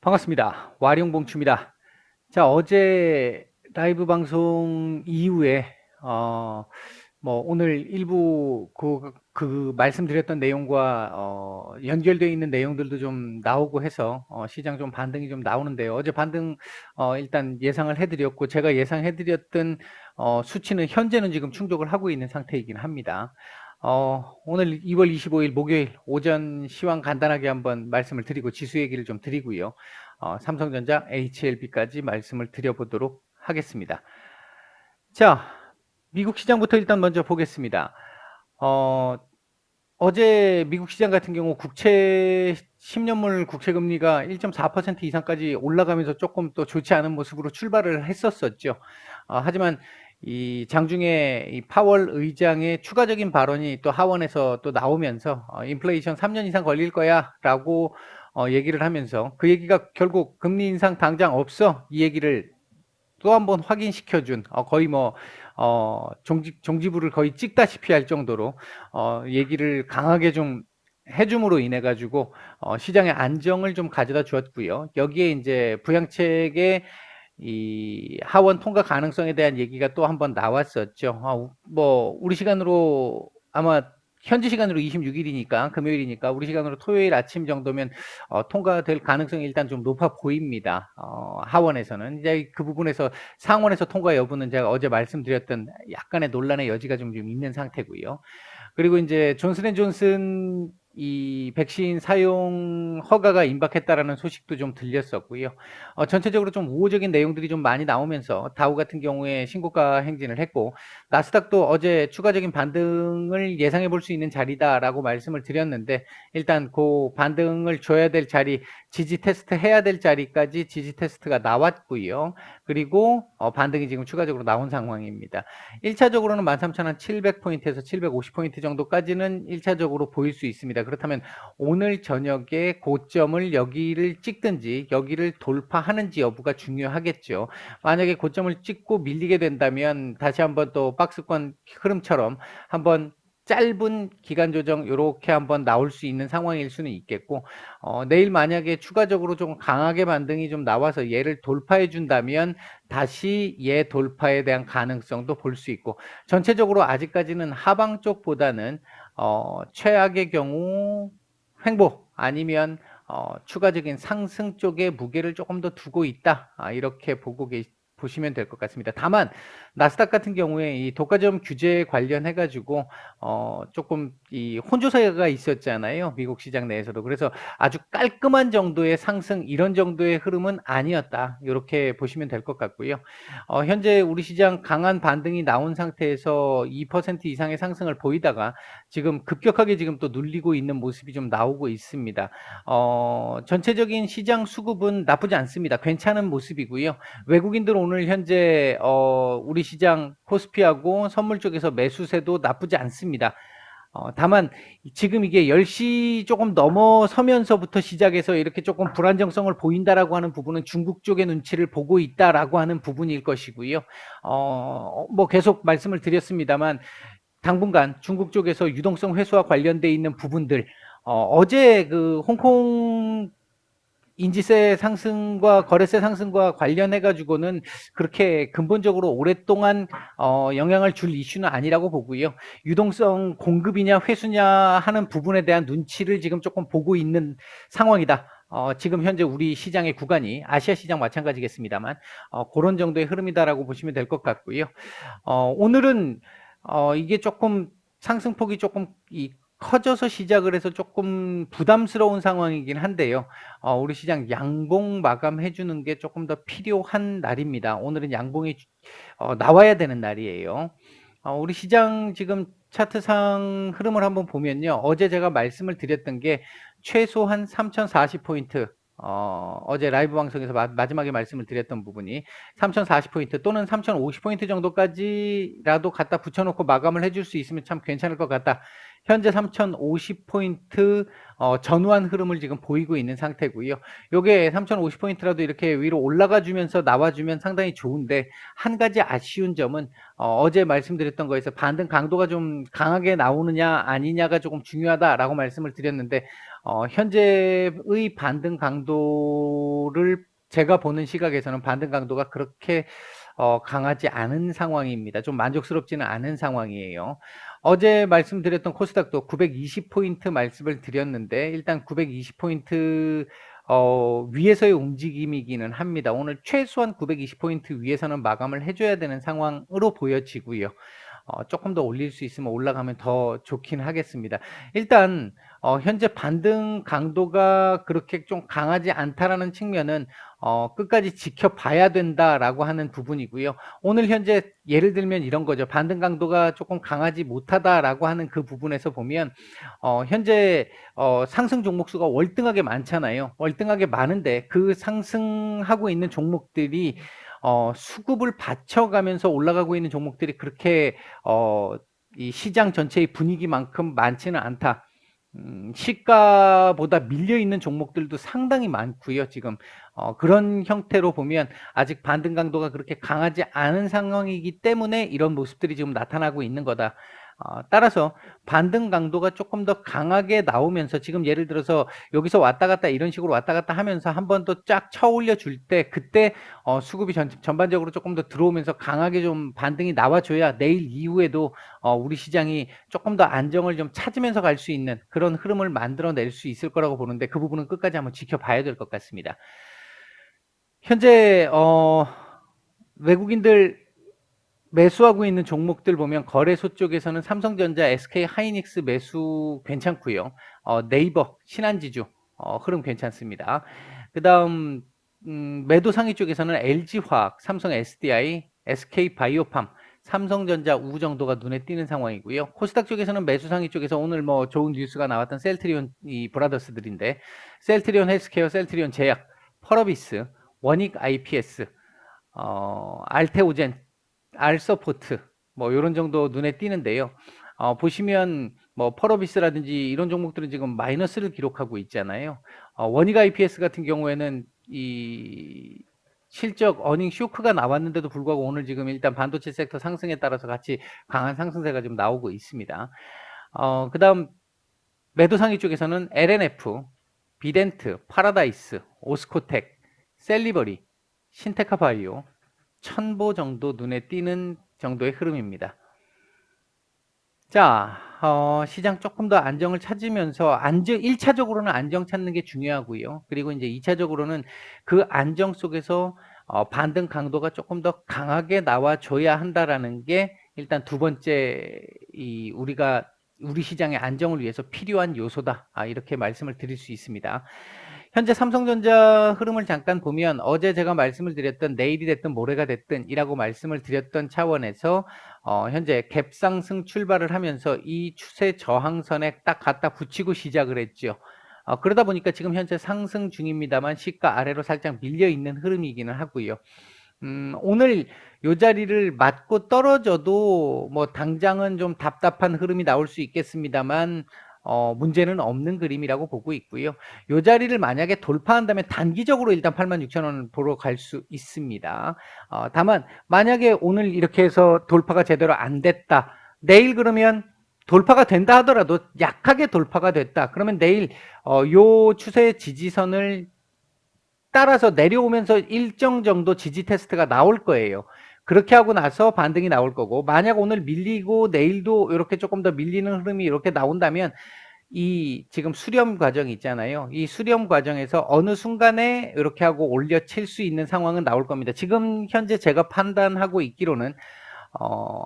반갑습니다. 와룡봉추입니다. 자, 어제 라이브 방송 이후에 어, 오늘 일부 말씀드렸던 내용과 연결되어 있는 내용들도 좀 나오고 해서 시장 좀 반등이 좀 나오는데요. 어제 반등 일단 예상을 해드렸고, 제가 예상해드렸던 수치는 현재는 지금 충족을 하고 있는 상태이긴 합니다. 오늘 2월 25일 목요일 오전 시황 간단하게 한번 말씀을 드리고 지수 얘기를 좀 드리고요. 삼성전자, HLB까지 말씀을 드려보도록 하겠습니다. 자, 미국 시장부터 일단 먼저 보겠습니다. 어제 미국 시장 같은 경우 국채 10년물 국채 금리가 1.4% 이상까지 올라가면서 조금 또 좋지 않은 모습으로 출발을 했었었죠. 하지만 이 장중에 이 파월 의장의 추가적인 발언이 또 하원에서 또 나오면서 인플레이션 3년 이상 걸릴 거야라고 얘기를 하면서 그 얘기가 결국 금리 인상 당장 없어 이 얘기를 또 한 번 확인시켜준 거의 종지부를 거의 찍다시피 할 정도로 얘기를 강하게 좀 해줌으로 인해 가지고 시장의 안정을 좀 가져다 주었고요. 여기에 이제 부양책의 이 하원 통과 가능성에 대한 얘기가 또 한 번 나왔었죠. 우리 시간으로 아마 현지 시간으로 26일이니까 금요일이니까 우리 시간으로 토요일 아침 정도면 통과될 가능성이 일단 좀 높아 보입니다. 하원에서는 이제 그 부분에서 상원에서 통과 여부는 제가 어제 말씀드렸던 약간의 논란의 여지가 좀 있는 상태고요. 그리고 이제 존슨앤존슨 이 백신 사용 허가가 임박했다라는 소식도 좀 들렸었고요. 전체적으로 좀 우호적인 내용들이 좀 많이 나오면서 다우 같은 경우에 신고가 행진을 했고, 나스닥도 어제 추가적인 반등을 예상해 볼 수 있는 자리다라고 말씀을 드렸는데, 일단 그 반등을 줘야 될 자리, 지지 테스트 해야 될 자리까지 지지 테스트가 나왔고요. 그리고 반등이 지금 추가적으로 나온 상황입니다. 1차적으로는 13,700포인트에서 750포인트 정도까지는 1차적으로 보일 수 있습니다. 그렇다면 오늘 저녁에 고점을 여기를 찍든지 여기를 돌파하는지 여부가 중요하겠죠. 만약에 고점을 찍고 밀리게 된다면 다시 한번 또 박스권 흐름처럼 한번 짧은 기간 조정 이렇게 한번 나올 수 있는 상황일 수는 있겠고, 내일 만약에 추가적으로 좀 강하게 반등이 좀 나와서 얘를 돌파해 준다면 다시 얘 돌파에 대한 가능성도 볼 수 있고, 전체적으로 아직까지는 하방 쪽보다는 최악의 경우 횡보 아니면 추가적인 상승 쪽에 무게를 조금 더 두고 있다, 이렇게 보시면 될 것 같습니다. 다만 나스닥 같은 경우에 이 독과점 규제 관련해 가지고 조금 이 혼조세가 있었잖아요, 미국 시장 내에서도. 그래서 아주 깔끔한 정도의 상승, 이런 정도의 흐름은 아니었다, 이렇게 보시면 될 것 같고요. 현재 우리 시장 강한 반등이 나온 상태에서 2% 이상의 상승을 보이다가 지금 급격하게 지금 또 눌리고 있는 모습이 좀 나오고 있습니다. 전체적인 시장 수급은 나쁘지 않습니다. 괜찮은 모습이고요. 외국인들 오늘 현재 우리 시장 코스피하고 선물 쪽에서 매수세도 나쁘지 않습니다. 다만 지금 이게 10시 조금 넘어서면서부터 시작해서 이렇게 조금 불안정성을 보인다라고 하는 부분은 중국 쪽의 눈치를 보고 있다라고 하는 부분일 것이고요. 계속 말씀을 드렸습니다만 당분간 중국 쪽에서 유동성 회수와 관련돼 있는 부분들, 어제 그 홍콩 인지세 상승과 거래세 상승과 관련해 가지고는 그렇게 근본적으로 오랫동안 영향을 줄 이슈는 아니라고 보고요. 유동성 공급이냐 회수냐 하는 부분에 대한 눈치를 지금 조금 보고 있는 상황이다. 지금 현재 우리 시장의 구간이 아시아 시장 마찬가지겠습니다만 그런 정도의 흐름이다라고 보시면 될 것 같고요. 오늘은 이게 조금 상승폭이 조금 커져서 시작을 해서 조금 부담스러운 상황이긴 한데요. 우리 시장 양봉 마감해 주는 게 조금 더 필요한 날입니다. 오늘은 양봉이 나와야 되는 날이에요. 우리 시장 지금 차트상 흐름을 한번 보면요. 어제 제가 말씀을 드렸던 게 최소한 3040포인트, 어제 라이브 방송에서 마지막에 말씀을 드렸던 부분이 3040포인트 또는 3050포인트 정도까지라도 갖다 붙여놓고 마감을 해줄 수 있으면 참 괜찮을 것 같다. 현재 3050포인트 전후한 흐름을 지금 보이고 있는 상태고요. 요게 3050포인트라도 이렇게 위로 올라가 주면서 나와주면 상당히 좋은데, 한 가지 아쉬운 점은 어제 말씀드렸던 거에서 반등 강도가 좀 강하게 나오느냐 아니냐가 조금 중요하다라고 말씀을 드렸는데, 현재의 반등 강도를 제가 보는 시각에서는 반등 강도가 그렇게 강하지 않은 상황입니다. 좀 만족스럽지는 않은 상황이에요. 어제 말씀드렸던 코스닥도 920포인트 말씀을 드렸는데 일단 920포인트 위에서의 움직임이기는 합니다. 오늘 최소한 920포인트 위에서는 마감을 해줘야 되는 상황으로 보여지고요. 조금 더 올릴 수 있으면 올라가면 더 좋긴 하겠습니다. 일단 현재 반등 강도가 그렇게 좀 강하지 않다라는 측면은 끝까지 지켜봐야 된다라고 하는 부분이고요. 오늘 현재 예를 들면 이런 거죠. 반등 강도가 조금 강하지 못하다라고 하는 그 부분에서 보면 현재 상승 종목 수가 월등하게 많잖아요. 월등하게 많은데 그 상승하고 있는 종목들이 수급을 받쳐가면서 올라가고 있는 종목들이 그렇게 이 시장 전체의 분위기만큼 많지는 않다. 시가보다 밀려있는 종목들도 상당히 많고요. 지금 그런 형태로 보면 아직 반등 강도가 그렇게 강하지 않은 상황이기 때문에 이런 모습들이 지금 나타나고 있는 거다. 따라서 반등 강도가 조금 더 강하게 나오면서 지금 예를 들어서 여기서 왔다 갔다 이런 식으로 왔다 갔다 하면서 한 번 더 쫙 쳐 올려 줄 때 그때 수급이 전반적으로 조금 더 들어오면서 강하게 좀 반등이 나와줘야 내일 이후에도 우리 시장이 조금 더 안정을 좀 찾으면서 갈 수 있는 그런 흐름을 만들어낼 수 있을 거라고 보는데 그 부분은 끝까지 한번 지켜봐야 될 것 같습니다. 현재 외국인들 매수하고 있는 종목들 보면 거래소 쪽에서는 삼성전자, SK하이닉스 매수 괜찮고요. 네이버, 신한지주 흐름 괜찮습니다. 그 다음 매도 상위 쪽에서는 LG화학, 삼성 SDI, SK바이오팜, 삼성전자, 우 정도가 눈에 띄는 상황이고요. 코스닥 쪽에서는 매수 상위 쪽에서 오늘 뭐 좋은 뉴스가 나왔던 셀트리온 이 브라더스들인데 셀트리온 헬스케어, 셀트리온 제약, 펄어비스, 원익 IPS, 알테오젠, 알서포트 뭐 이런 정도 눈에 띄는데요. 보시면 뭐 펄어비스라든지 이런 종목들은 지금 마이너스를 기록하고 있잖아요. 원익 IPS 같은 경우에는 이 실적 어닝 쇼크가 나왔는데도 불구하고 오늘 지금 일단 반도체 섹터 상승에 따라서 같이 강한 상승세가 좀 나오고 있습니다. 그 다음 매도 상위 쪽에서는 LNF, 비덴트, 파라다이스, 오스코텍, 셀리버리, 신테카바이오, 천보 정도 눈에 띄는 정도의 흐름입니다. 자, 시장 조금 더 안정을 찾으면서 1차적으로는 안정 찾는 게 중요하고요. 그리고 이제 2차적으로는 그 안정 속에서 반등 강도가 조금 더 강하게 나와줘야 한다라는 게 일단 두 번째 우리 시장의 안정을 위해서 필요한 요소다. 이렇게 말씀을 드릴 수 있습니다. 현재 삼성전자 흐름을 잠깐 보면 어제 제가 말씀을 드렸던 내일이 됐든 모레가 됐든 이라고 말씀을 드렸던 차원에서 현재 갭상승 출발을 하면서 이 추세 저항선에 딱 갖다 붙이고 시작을 했죠. 그러다 보니까 지금 현재 상승 중입니다만 시가 아래로 살짝 밀려 있는 흐름이기는 하고요. 오늘 요 자리를 맞고 떨어져도 뭐 당장은 좀 답답한 흐름이 나올 수 있겠습니다만 문제는 없는 그림이라고 보고 있고요. 요 자리를 만약에 돌파한다면 단기적으로 일단 86,000원 보러 갈 수 있습니다. 다만 만약에 오늘 이렇게 해서 돌파가 제대로 안 됐다. 내일 그러면 돌파가 된다 하더라도 약하게 돌파가 됐다. 그러면 내일 요 추세 지지선을 따라서 내려오면서 일정 정도 지지 테스트가 나올 거예요. 그렇게 하고 나서 반등이 나올 거고, 만약 오늘 밀리고 내일도 이렇게 조금 더 밀리는 흐름이 이렇게 나온다면 이 지금 수렴 과정이 있잖아요. 이 수렴 과정에서 어느 순간에 이렇게 하고 올려칠 수 있는 상황은 나올 겁니다. 지금 현재 제가 판단하고 있기로는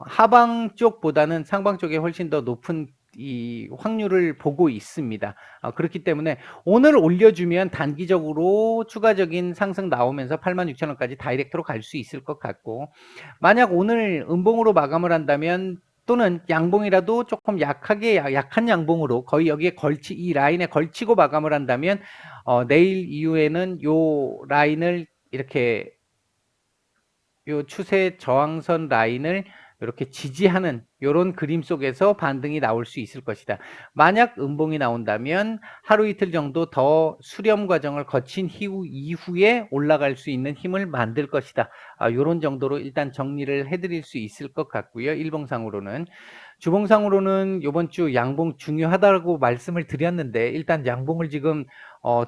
하방 쪽보다는 상방 쪽에 훨씬 더 높은 이 확률을 보고 있습니다. 그렇기 때문에 오늘 올려주면 단기적으로 추가적인 상승 나오면서 86,000원까지 다이렉트로 갈 수 있을 것 같고, 만약 오늘 음봉으로 마감을 한다면 또는 양봉이라도 조금 약한 양봉으로 거의 여기에 이 라인에 걸치고 마감을 한다면 내일 이후에는 요 라인을 이렇게 요 추세 저항선 라인을 이렇게 지지하는 이런 그림 속에서 반등이 나올 수 있을 것이다. 만약 음봉이 나온다면 하루 이틀 정도 더 수렴 과정을 거친 이후에 올라갈 수 있는 힘을 만들 것이다. 이런 정도로 일단 정리를 해드릴 수 있을 것 같고요. 일봉상으로는 주봉상으로는 요번 주 양봉 중요하다고 말씀을 드렸는데 일단 양봉을 지금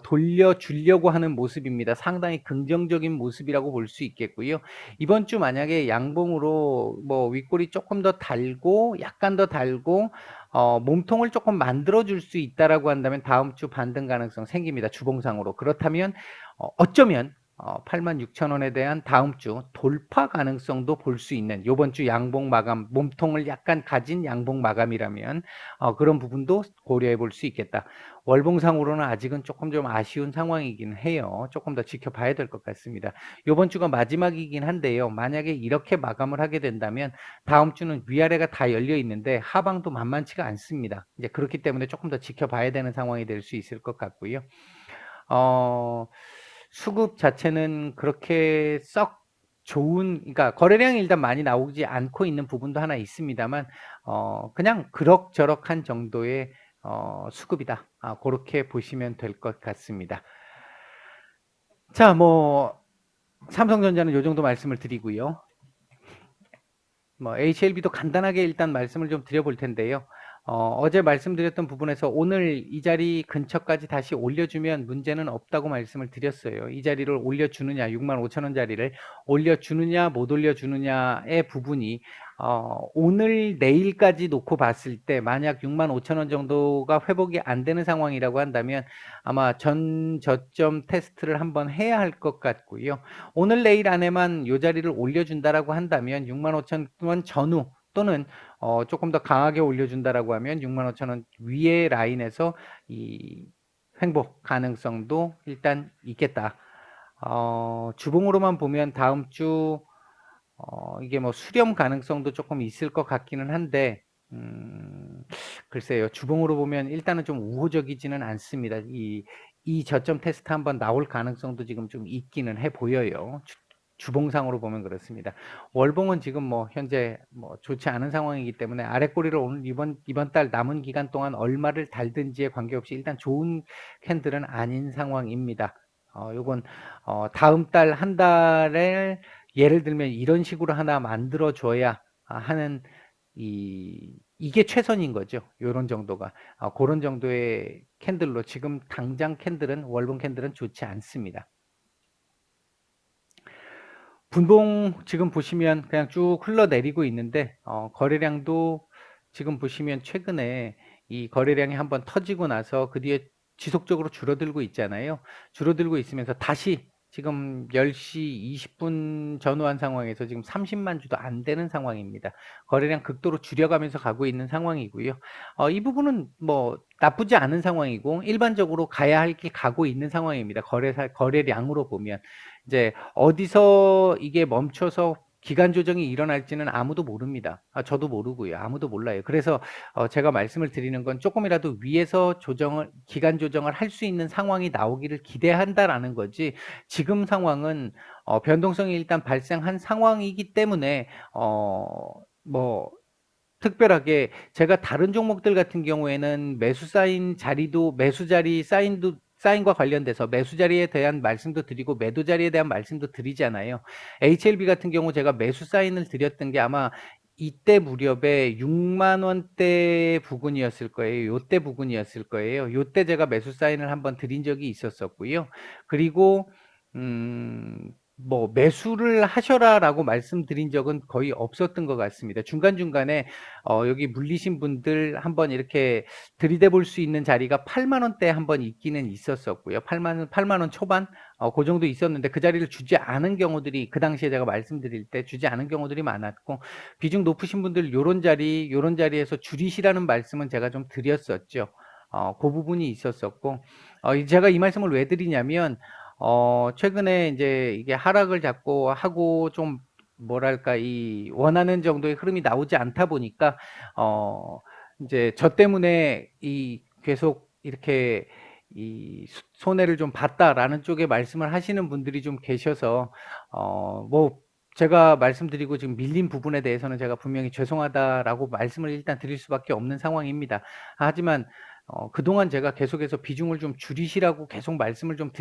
돌려주려고 하는 모습입니다. 상당히 긍정적인 모습이라고 볼 수 있겠고요. 이번 주 만약에 양봉으로 뭐 윗골이 조금 더 달고 약간 더 달고 몸통을 조금 만들어 줄 수 있다라고 한다면 다음 주 반등 가능성 생깁니다. 주봉상으로. 그렇다면 어쩌면 86,000원에 대한 다음 주 돌파 가능성도 볼 수 있는 요번 주 양봉 마감, 몸통을 약간 가진 양봉 마감이라면 그런 부분도 고려해 볼 수 있겠다. 월봉상으로는 아직은 조금 좀 아쉬운 상황이긴 해요. 조금 더 지켜봐야 될 것 같습니다. 요번 주가 마지막이긴 한데요. 만약에 이렇게 마감을 하게 된다면 다음 주는 위아래가 다 열려 있는데 하방도 만만치가 않습니다. 이제 그렇기 때문에 조금 더 지켜봐야 되는 상황이 될 수 있을 것 같고요. 수급 자체는 그렇게 썩 좋은, 그러니까 거래량이 일단 많이 나오지 않고 있는 부분도 하나 있습니다만 그냥 그럭저럭한 정도의 수급이다. 그렇게 보시면 될 것 같습니다. 자, 뭐 삼성전자는 요 정도 말씀을 드리고요. 뭐 HLB도 간단하게 일단 말씀을 좀 드려볼 텐데요. 어제 말씀드렸던 부분에서 오늘 이 자리 근처까지 다시 올려주면 문제는 없다고 말씀을 드렸어요. 이 자리를 올려주느냐, 65,000원 자리를 올려주느냐, 못 올려주느냐의 부분이 오늘 내일까지 놓고 봤을 때 만약 65,000원 정도가 회복이 안 되는 상황이라고 한다면 아마 전 저점 테스트를 한번 해야 할 것 같고요. 오늘 내일 안에만 이 자리를 올려준다라고 한다면 65,000원 전후 또는 조금 더 강하게 올려준다라고 하면 65,000원 위의 라인에서 이 횡보 가능성도 일단 있겠다. 주봉으로만 보면 다음 주 이게 뭐 수렴 가능성도 조금 있을 것 같기는 한데 글쎄요. 주봉으로 보면 일단은 좀 우호적이지는 않습니다. 이 저점 테스트 한번 나올 가능성도 지금 좀 있기는 해 보여요. 주봉상으로 보면 그렇습니다. 월봉은 지금 뭐 현재 뭐 좋지 않은 상황이기 때문에 아랫꼬리를 오늘 이번 달 남은 기간 동안 얼마를 달든지에 관계없이 일단 좋은 캔들은 아닌 상황입니다. 요건 다음 달 한 달을 예를 들면 이런 식으로 하나 만들어 줘야 하는 이게 최선인 거죠. 요런 정도가. 그런 정도의 캔들로 지금 당장 캔들은 월봉 캔들은 좋지 않습니다. 분봉 지금 보시면 그냥 쭉 흘러내리고 있는데 거래량도 지금 보시면 최근에 이 거래량이 한번 터지고 나서 그 뒤에 지속적으로 줄어들고 있잖아요. 줄어들고 있으면서 다시 지금 10시 20분 전후한 상황에서 지금 30만 주도 안 되는 상황입니다. 거래량 극도로 줄여가면서 가고 있는 상황이고요. 이 부분은 뭐 나쁘지 않은 상황이고 일반적으로 가야 할 길 가고 있는 상황입니다. 거래량으로 보면 이제 어디서 이게 멈춰서 기간 조정이 일어날지는 아무도 모릅니다. 저도 모르고요. 아무도 몰라요. 그래서 제가 말씀을 드리는 건 조금이라도 위에서 기간 조정을 할 수 있는 상황이 나오기를 기대한다라는 거지. 지금 상황은 변동성이 일단 발생한 상황이기 때문에 뭐 특별하게 제가 다른 종목들 같은 경우에는 매수 자리 사인과 관련돼서 매수 자리에 대한 말씀도 드리고 매도 자리에 대한 말씀도 드리잖아요. HLB 같은 경우 제가 매수 사인을 드렸던 게 아마 이때 무렵에 6만 원대 부근이었을 거예요. 요때 부근이었을 거예요. 요때 제가 매수 사인을 한번 드린 적이 있었었고요. 그리고 뭐 매수를 하셔라라고 말씀드린 적은 거의 없었던 것 같습니다. 중간중간에 여기 물리신 분들 한번 이렇게 들이대 볼 수 있는 자리가 8만 원대 한번 있기는 있었었고요. 8만 원 초반 그 정도 있었는데 그 자리를 주지 않은 경우들이 그 당시에 제가 말씀드릴 때 주지 않은 경우들이 많았고 비중 높으신 분들 요런 자리에서 줄이시라는 말씀은 제가 좀 드렸었죠. 그 부분이 있었었고 제가 이 말씀을 왜 드리냐면 최근에 이제 이게 하락을 잡고 하고 좀 뭐랄까 이 원하는 정도의 흐름이 나오지 않다 보니까 이제 저 때문에 이 계속 이렇게 이 손해를 좀 봤다라는 쪽에 말씀을 하시는 분들이 좀 계셔서 뭐 제가 말씀드리고 지금 밀린 부분에 대해서는 제가 분명히 죄송하다라고 말씀을 일단 드릴 수밖에 없는 상황입니다. 하지만 그동안 제가 계속해서 비중을 좀 줄이시라고 계속 말씀을 좀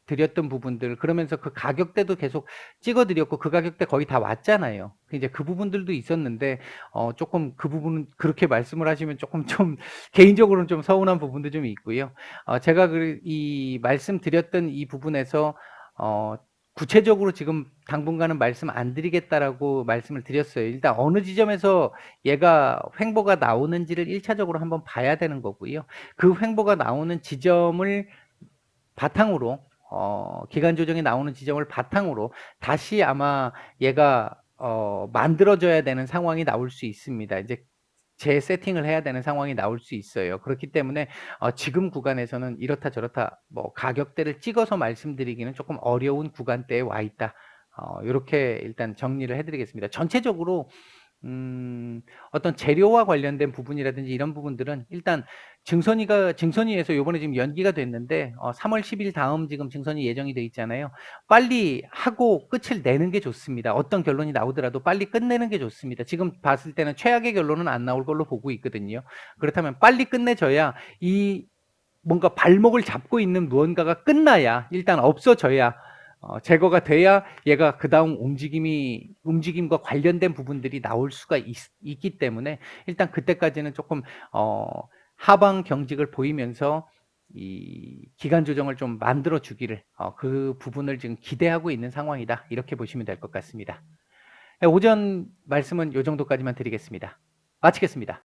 드렸던 부분들, 그러면서 그 가격대도 계속 찍어 드렸고 그 가격대 거의 다 왔잖아요. 이제 그 부분들도 있었는데 조금 그 부분은 그렇게 말씀을 하시면 조금 좀 개인적으로는 좀 서운한 부분도 좀 있고요. 제가 이 말씀드렸던 이 부분에서 구체적으로 지금 당분간은 말씀 안 드리겠다라고 말씀을 드렸어요. 일단 어느 지점에서 얘가 횡보가 나오는지를 1차적으로 한번 봐야 되는 거고요. 그 횡보가 나오는 지점을 바탕으로 기간 조정이 나오는 지점을 바탕으로 다시 아마 얘가 만들어져야 되는 상황이 나올 수 있습니다. 이제 재세팅을 해야 되는 상황이 나올 수 있어요. 그렇기 때문에 지금 구간에서는 이렇다 저렇다 뭐 가격대를 찍어서 말씀드리기는 조금 어려운 구간대에 와 있다. 요렇게 일단 정리를 해 드리겠습니다. 전체적으로 어떤 재료와 관련된 부분이라든지 이런 부분들은 일단 증선위에서 요번에 지금 연기가 됐는데 3월 10일 다음 지금 증선이 예정이 돼 있잖아요. 빨리 하고 끝을 내는 게 좋습니다. 어떤 결론이 나오더라도 빨리 끝내는 게 좋습니다. 지금 봤을 때는 최악의 결론은 안 나올 걸로 보고 있거든요. 그렇다면 빨리 끝내줘야 이 뭔가 발목을 잡고 있는 무언가가 끝나야 일단 없어져야 제거가 돼야 얘가 그 다음 움직임과 관련된 부분들이 나올 수가 있기 때문에 일단 그때까지는 조금 하방 경직을 보이면서 이 기간 조정을 좀 만들어 주기를 그 부분을 지금 기대하고 있는 상황이다. 이렇게 보시면 될 것 같습니다. 오전 말씀은 이 정도까지만 드리겠습니다. 마치겠습니다.